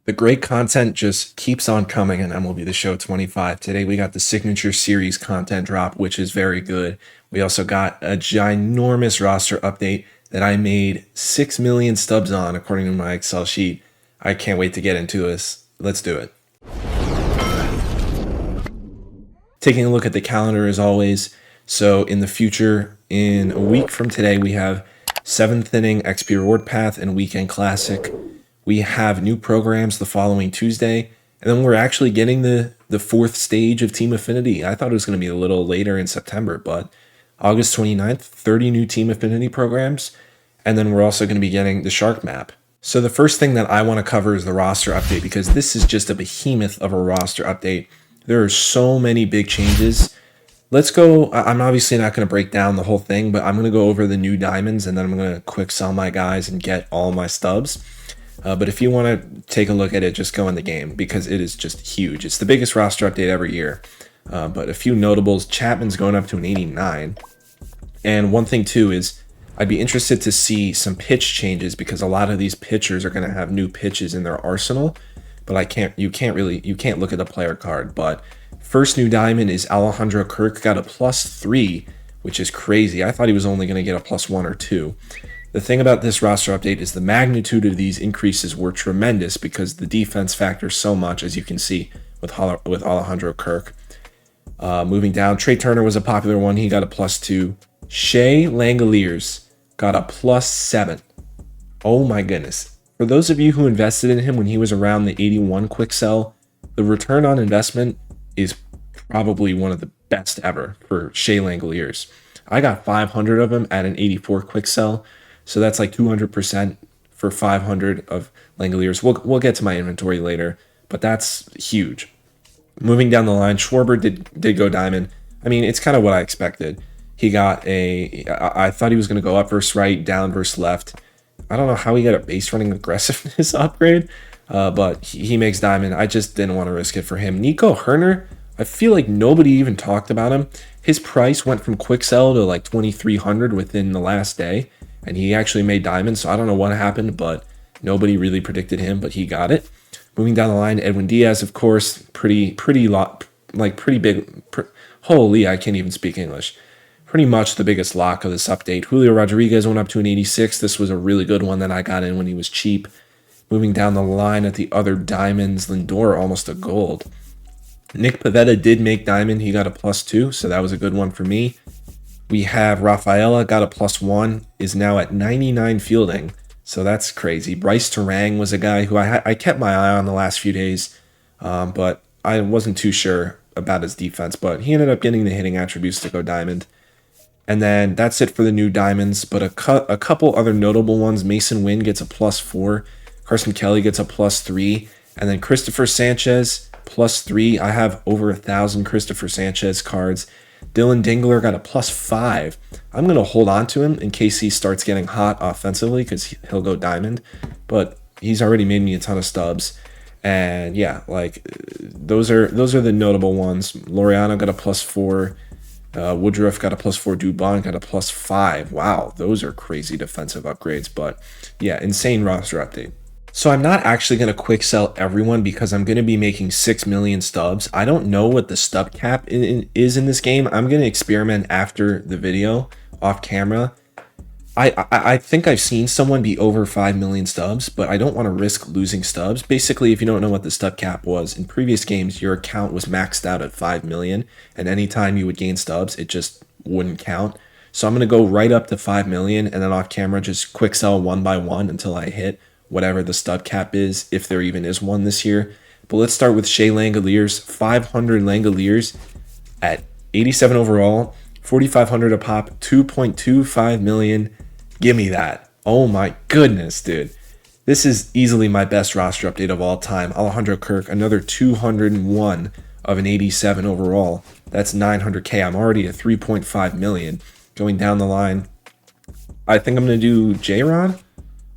The great content just keeps on coming in MLB The Show 25. Today we got the Signature Series content drop, which is very good. We also got a ginormous roster update that I made 6 million stubs on, according to my Excel sheet. I can't wait to get into this. Let's do it. Taking a look at the calendar as always. So in the future, in a week from today, we have 7th inning XP Reward Path and Weekend Classic. We have new programs the following Tuesday, and then we're actually getting the 4th stage of Team Affinity. I thought it was going to be a little later in September, but August 29th, 30 new Team Affinity programs, and then we're also going to be getting the Shark Map. So the first thing that I want to cover is the roster update, because this is just a behemoth of a roster update. There are so many big changes. Let's go. I'm obviously not going to break down the whole thing, but I'm going to go over the new diamonds, and then I'm going to quick sell my guys and get all my stubs. But if you want to take a look at it, just go in the game because it is just huge. It's the biggest roster update every year. But a few notables, Chapman's going up to an 89. And one thing too is I'd be interested to see some pitch changes because a lot of these pitchers are going to have new pitches in their arsenal. But you can't look at the player card. But first new diamond is Alejandro Kirk, got a +3, which is crazy. I thought he was only going to get a +1 or 2. The thing about this roster update is the magnitude of these increases were tremendous because the defense factors so much, as you can see with Alejandro Kirk. Moving down, Trey Turner was a popular one. He got a +2. Shea Langoliers got a +7. Oh my goodness. For those of you who invested in him when he was around the 81 quick sell, the return on investment is probably one of the best ever for Shea Langoliers. I got 500 of him at an 84 quick sell. So that's like 200% for 500 of Langoliers. We'll get to my inventory later, but that's huge. Moving down the line, Schwarber did go diamond. I mean, it's kind of what I expected. He got I thought he was going to go up versus right, down versus left. I don't know how he got a base running aggressiveness upgrade, but he makes diamond. I just didn't want to risk it for him. Nico Herner, I feel like nobody even talked about him. His price went from quick sell to like 2,300 within the last day. And he actually made diamond, so I don't know what happened, but nobody really predicted him, but he got it. Moving down the line, Edwin Diaz, of course, pretty big. Holy, I can't even speak English. Pretty much the biggest lock of this update. Julio Rodriguez went up to an 86. This was a really good one that I got in when he was cheap. Moving down the line at the other diamonds, Lindor almost a gold. Nick Pivetta did make diamond. He got a +2, so that was a good one for me. We have Rafaela, got a +1, is now at 99 fielding. So that's crazy. Bryce Terang was a guy who I kept my eye on the last few days, but I wasn't too sure about his defense. But he ended up getting the hitting attributes to go diamond. And then that's it for the new diamonds. But a couple other notable ones. Mason Wynn gets a +4. Carson Kelly gets a +3. And then Christopher Sanchez, +3. I have over 1,000 Christopher Sanchez cards. Dylan Dingler got a +5. I'm going to hold on to him in case he starts getting hot offensively because he'll go diamond. But he's already made me a ton of stubs. And yeah, like those are the notable ones. Laureano got a +4. Woodruff got a +4. Dubon got a +5. Wow, those are crazy defensive upgrades. But yeah, insane roster update. So I'm not actually going to quick sell everyone because I'm going to be making 6 million stubs. I don't know what the stub cap is in this game. I'm going to experiment after the video off camera. I think I've seen someone be over 5 million stubs, but I don't want to risk losing stubs. Basically, if you don't know what the stub cap was, in previous games, your account was maxed out at 5 million, and anytime you would gain stubs, it just wouldn't count. So I'm going to go right up to 5 million, and then off camera, just quick sell one by one until I hit whatever the stub cap is, if there even is one this year. But let's start with Shea Langoliers. 500 Langoliers at 87 overall, 4,500 a pop, 2.25 million. Give me that. Oh my goodness, dude. This is easily my best roster update of all time. Alejandro Kirk, another 201 of an 87 overall. That's 900K. I'm already at 3.5 million. Going down the line, I think I'm going to do J-Rod.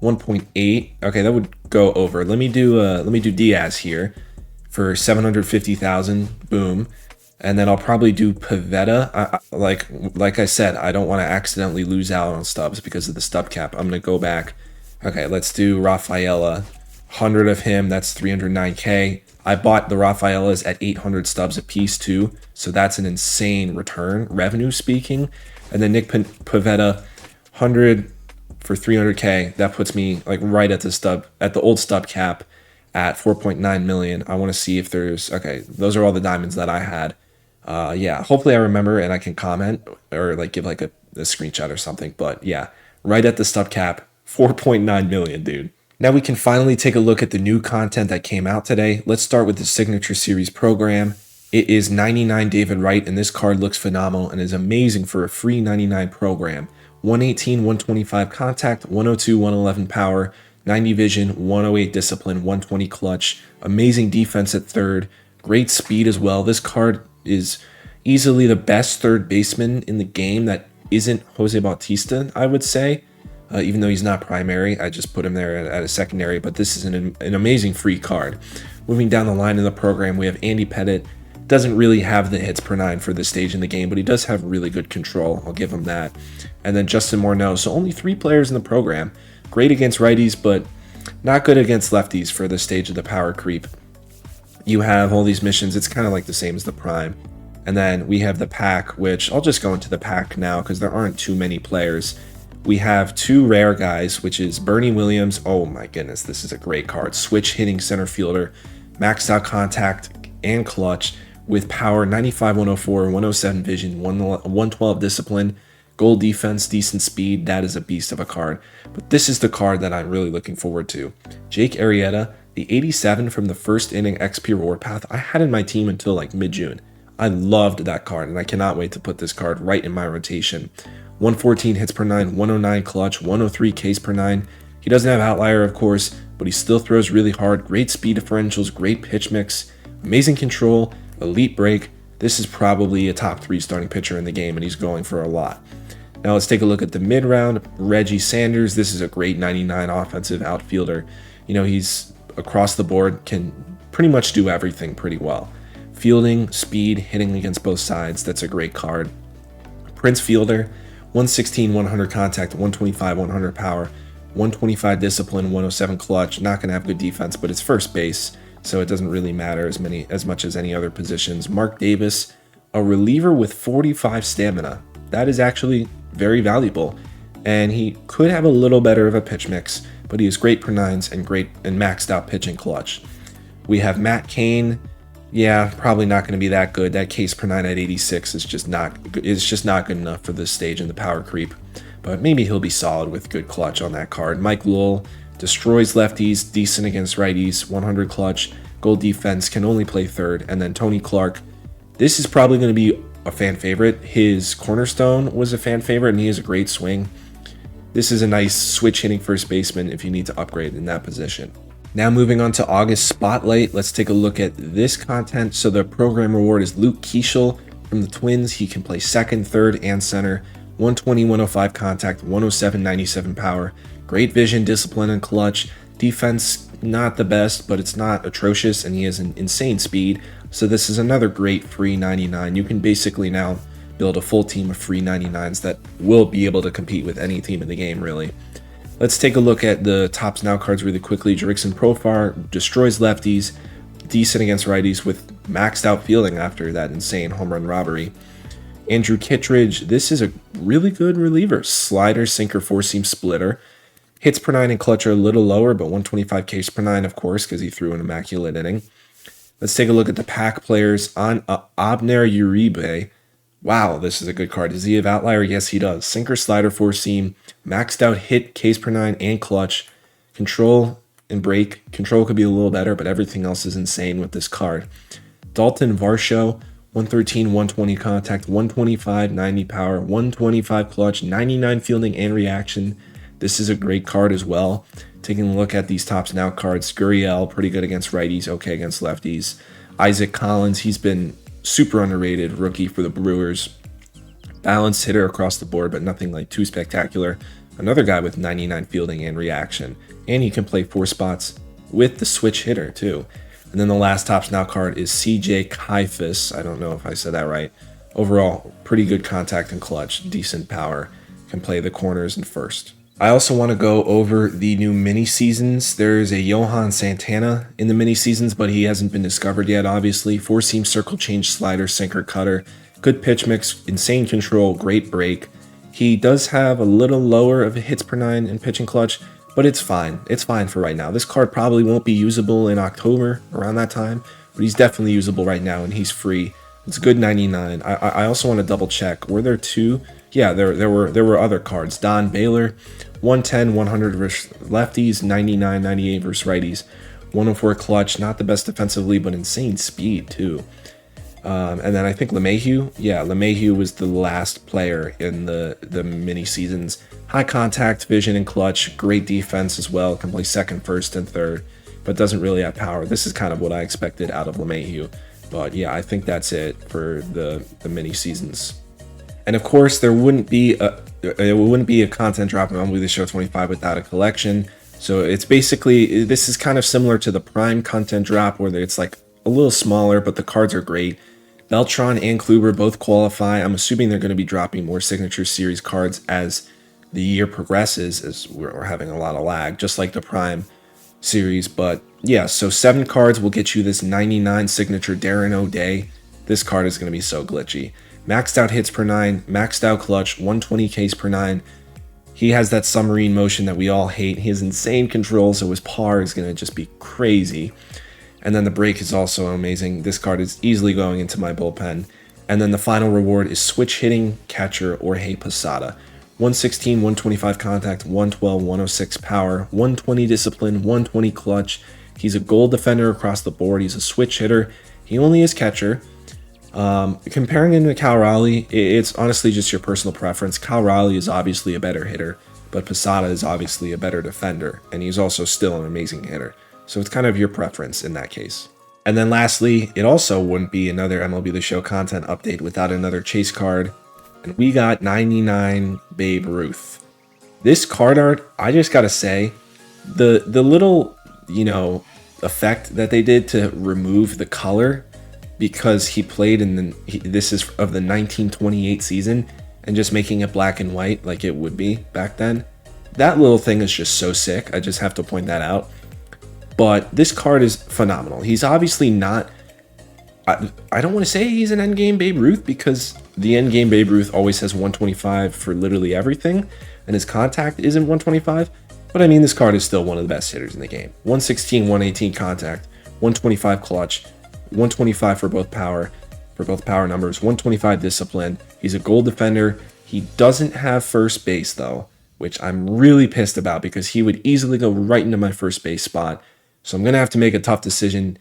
1.8. Okay, that would go over. Let me do Diaz here for 750,000. Boom. And then I'll probably do Pivetta. Like I said, I don't want to accidentally lose out on stubs because of the stub cap. I'm going to go back. Okay, let's do Rafaela. 100 of him, that's 309K. I bought the Rafaelas at 800 stubs a piece too, so that's an insane return, revenue speaking. And then Nick Pivetta, 100 for 300K. That puts me like right at the old stub cap at 4.9 million. I want to see if there's, okay, those are all the diamonds that I had. Yeah, hopefully I remember and I can comment or like give like a screenshot or something. But yeah, right at the stub cap, 4.9 million, dude. Now we can finally take a look at the new content that came out today. Let's start with the Signature Series program. It is 99 David Wright, and this card looks phenomenal and is amazing for a free 99 program. 118, 125 contact, 102, 111 power, 90 vision, 108 discipline, 120 clutch, amazing defense at third, great speed as well. This card is easily the best third baseman in the game that isn't Jose Bautista, I would say. Even though he's not primary, I just put him there at a secondary, but this is an amazing free card. Moving down the line in the program, we have Andy Pettitte. Doesn't really have the hits per 9 for this stage in the game, but he does have really good control. I'll give him that. And then Justin Morneau. So only 3 players in the program. Great against righties, but not good against lefties for this stage of the power creep. You have all these missions. It's kind of like the same as the prime. And then we have the pack, which I'll just go into the pack now because there aren't too many players. We have 2 rare guys, which is Bernie Williams. Oh my goodness, this is a great card. Switch hitting center fielder, maxed out contact and clutch with power, 95, 104, 107 vision, 112 discipline, goal defense, decent speed. That is a beast of a card. But this is the card that I'm really looking forward to. Jake Arrieta, the 87 from the first inning XP reward path. I had in my team until like mid-June. I loved that card, and I cannot wait to put this card right in my rotation. 114 hits per 9, 109 clutch, 103 Ks per 9. He doesn't have outlier, of course, but he still throws really hard. Great speed differentials, great pitch mix, amazing control, elite break. This is probably a top 3 starting pitcher in the game, and he's going for a lot. Now let's take a look at the mid-round. Reggie Sanders. This is a great 99 offensive outfielder. You know, he's across the board, can pretty much do everything pretty well. Fielding, speed, hitting against both sides. That's a great card. Prince Fielder. 116, 100 contact, 125, 100 power, 125 discipline, 107 clutch. Not going to have good defense, but it's first base, so it doesn't really matter as much as any other positions. Mark Davis, a reliever with 45 stamina. That is actually very valuable, and he could have a little better of a pitch mix, but he has great per 9s and great and maxed out pitching clutch. We have Matt Cain. Yeah, probably not going to be that good. That Ks per 9 at 86 is just not good enough for this stage in the power creep. But maybe he'll be solid with good clutch on that card. Mike Lowell destroys lefties, decent against righties, 100 clutch, goal defense, can only play third. And then Tony Clark. This is probably going to be a fan favorite. His cornerstone was a fan favorite, and he has a great swing. This is a nice switch hitting first baseman if you need to upgrade in that position. Now moving on to August Spotlight, let's take a look at this content. So the program reward is Luke Keeschel from the Twins. He can play second, third, and center. 120, 105 contact, 107, 97 power. Great vision, discipline, and clutch. Defense, not the best, but it's not atrocious, and he has an insane speed. So this is another great free 99. You can basically now build a full team of free 99s that will be able to compete with any team in the game, really. Let's take a look at the Tops Now cards really quickly. Jerickson Profar destroys lefties, decent against righties with maxed out fielding after that insane home run robbery. Andrew Kittredge, this is a really good reliever. Slider, sinker, four-seam splitter. Hits per 9 and clutch are a little lower, but 125 Ks per 9, of course, because he threw an immaculate inning. Let's take a look at the pack players. On Abner Uribe. Wow, this is a good card. Does he have outlier? Yes, he does. Sinker, slider, four-seam, maxed out hit, Ks per 9, and clutch. Control and break. Control could be a little better, but everything else is insane with this card. Dalton Varsho, 113, 120 contact, 125, 90 power, 125 clutch, 99 fielding and reaction. This is a great card as well. Taking a look at these Tops Now cards, Gurriel, pretty good against righties, okay against lefties. Isaac Collins, he's been super underrated rookie for the Brewers. Balanced hitter across the board, but nothing like too spectacular. Another guy with 99 fielding and reaction. And he can play 4 spots with the switch hitter too. And then the last Tops Now card is CJ Kifus. I don't know if I said that right. Overall, pretty good contact and clutch, decent power. Can play the corners and first. I also want to go over the new mini seasons. There's a Johan Santana in the mini seasons, but he hasn't been discovered yet, obviously. 4-seam circle change slider, sinker, cutter, good pitch mix, insane control, great break. He does have a little lower of hits per 9 in pitching clutch, but it's fine. It's fine for right now. This card probably won't be usable in October around that time, but he's definitely usable right now, and he's free. It's a good 99. I also want to double check. Were there two? Yeah, there were other cards. Don Baylor, 110, 100 versus lefties, 99, 98 versus righties, 104 clutch. Not the best defensively, but insane speed too. And then I think LeMahieu. Yeah, LeMahieu was the last player in the mini seasons. High contact, vision, and clutch. Great defense as well. Can play second, first, and third, but doesn't really have power. This is kind of what I expected out of LeMahieu. But yeah, I think that's it for the mini seasons. And of course, there wouldn't be a content drop in MLB The Show 25 without a collection. So it's basically, this is kind of similar to the Prime content drop, where it's like a little smaller, but the cards are great. Beltran and Kluber both qualify. I'm assuming they're going to be dropping more Signature Series cards as the year progresses, as we're having a lot of lag, just like the Prime series. But yeah, so 7 cards will get you this 99 signature Darren O'Day. This card is going to be so glitchy. Maxed out hits per 9, maxed out clutch, 120 Ks per 9. He has that submarine motion that we all hate. He has insane control, so his par is going to just be crazy. And then the break is also amazing. This card is easily going into my bullpen. And then the final reward is switch hitting, catcher, or Hey Posada. 116, 125 contact, 112, 106 power, 120 discipline, 120 clutch. He's a goal defender across the board. He's a switch hitter. He only is catcher. Comparing him to Cal Raleigh, it's honestly just your personal preference. Cal Raleigh is obviously a better hitter, but Posada is obviously a better defender, and he's also still an amazing hitter. So it's kind of your preference in that case. And then lastly, it also wouldn't be another MLB The Show content update without another chase card. And we got 99 Babe Ruth. This card art, I just gotta say, the little, effect that they did to remove the color, because he played in this is of the 1928 season, and just making it black and white like it would be back then. That little thing is just so sick. I just have to point that out. But this card is phenomenal. He's obviously not, I don't want to say he's an endgame Babe Ruth, because the endgame Babe Ruth always has 125 for literally everything, and his contact isn't 125. But I mean, this card is still one of the best hitters in the game. 116, 118 contact, 125 clutch, 125 for both power numbers, 125 discipline. He's a goal defender. He doesn't have first base though, which I'm really pissed about, because he would easily go right into my first base spot. So I'm going to have to make a tough decision.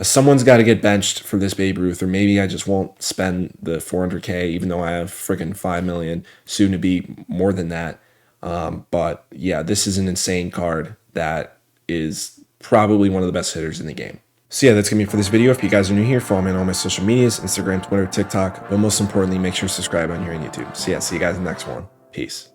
Someone's got to get benched for this Babe Ruth, or maybe I just won't spend the 400K, even though I have freaking 5 million, soon to be more than that. But yeah, this is an insane card that is probably one of the best hitters in the game. So yeah, that's going to be it for this video. If you guys are new here, follow me on all my social medias, Instagram, Twitter, TikTok, but most importantly, make sure to subscribe on here on YouTube. So yeah, see you guys in the next one. Peace.